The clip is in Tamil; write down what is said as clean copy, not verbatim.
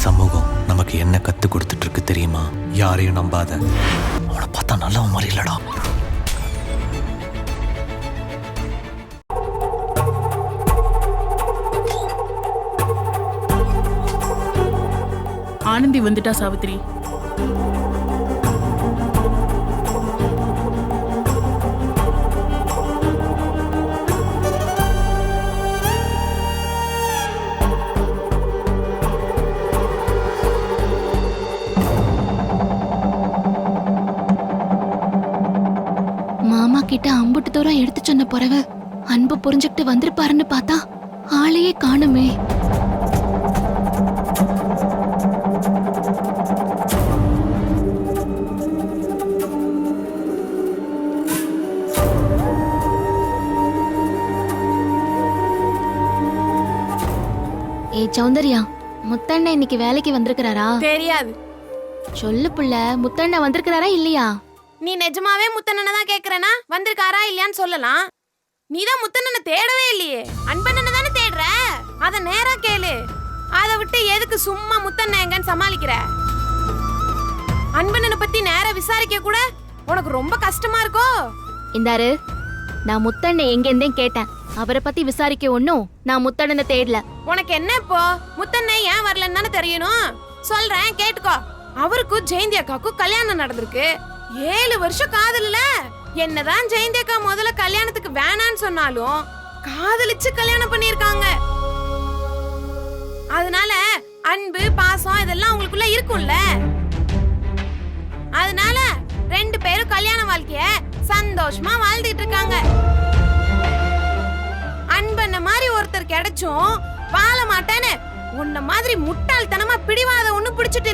சமூகம் நமக்கு என்ன கத்து கொடுத்துட்டு இருக்கு தெரியுமா? யாரையும் நம்பாத. அவனை பார்த்தா நல்லவன் மாதிரி இல்லடா. ஆனந்தி வந்துட்டா சாவித்ரி. மாமா கிட்ட அம்புட்டு தூரம் எடுத்து சொன்ன பிறகு அன்பு புரிஞ்சுக்கிட்டு வந்திருப்பாருன்னு பார்த்தா ஆளையே காணுமே. ஏய் சௌந்தர்யா, முத்தண்ண இன்னைக்கு வேலைக்கு வந்திருக்கிறாரா? தெரியாது. சொல்லு புள்ள, முத்தண்ண வந்திருக்கிறாரா இல்லையா? நீ நிஜமாவே முத்தண்ணனை தான் கேக்குறனா? வந்திருக்காரா இல்லையான்னு சொல்லலாம். நீதான் முத்தண்ணனை தேடவே இல்லையே, அன்பண்ணனை தானே தேடுற. அத நேரா கேளு. அதை விட்டு எதுக்கு சும்மா முத்தண்ணன் எங்கன்னு சமாளிக்கிற? அன்பண்ணனை பத்தி நேரா விசாரிக்க கூட உனக்கு ரொம்ப கஷ்டமா இருக்கோ? இந்தாரு, நான் முத்தண்ண எங்க இருந்தேன் கேட்டேன். அவரை பத்தி விசாரிக்க ஒண்ணும் நான் முத்தண்ணனை தேடல. உனக்கு என்ன இப்போ? முத்தண்ணன் ஏன் வரலன்னு தானே தெரியணும். சொல்றேன் கேட்டுக்கோ. அவருக்கும் ஜெயந்தி அக்காவுக்கும் கல்யாணம் நடந்திருக்கு. 7 வருஷம் காதல்ல. என்னதான் ஜெயந்தி அக்கா முதல்ல கல்யாணத்துக்கு வேணான்னு சொன்னாலும் காதலிச்சு கல்யாணம் பண்ணிருக்காங்க. அதனால அன்பு பாசம் இதெல்லாம் உங்களுக்குள்ள இருக்கும்ல. அதனால 2 பேரும் கல்யாண வாழ்க்கைய சந்தோஷமா வாழ்ந்துட்டு இருக்காங்க. அன்பண்ண மாதிரி ஒருத்தர் கிடைச்சும் வாழ மாட்டேன்னு உன்ன மாதிரி முட்டாள்தனமா பிடிவாத ஒண்ணு பிடிச்சிட்டு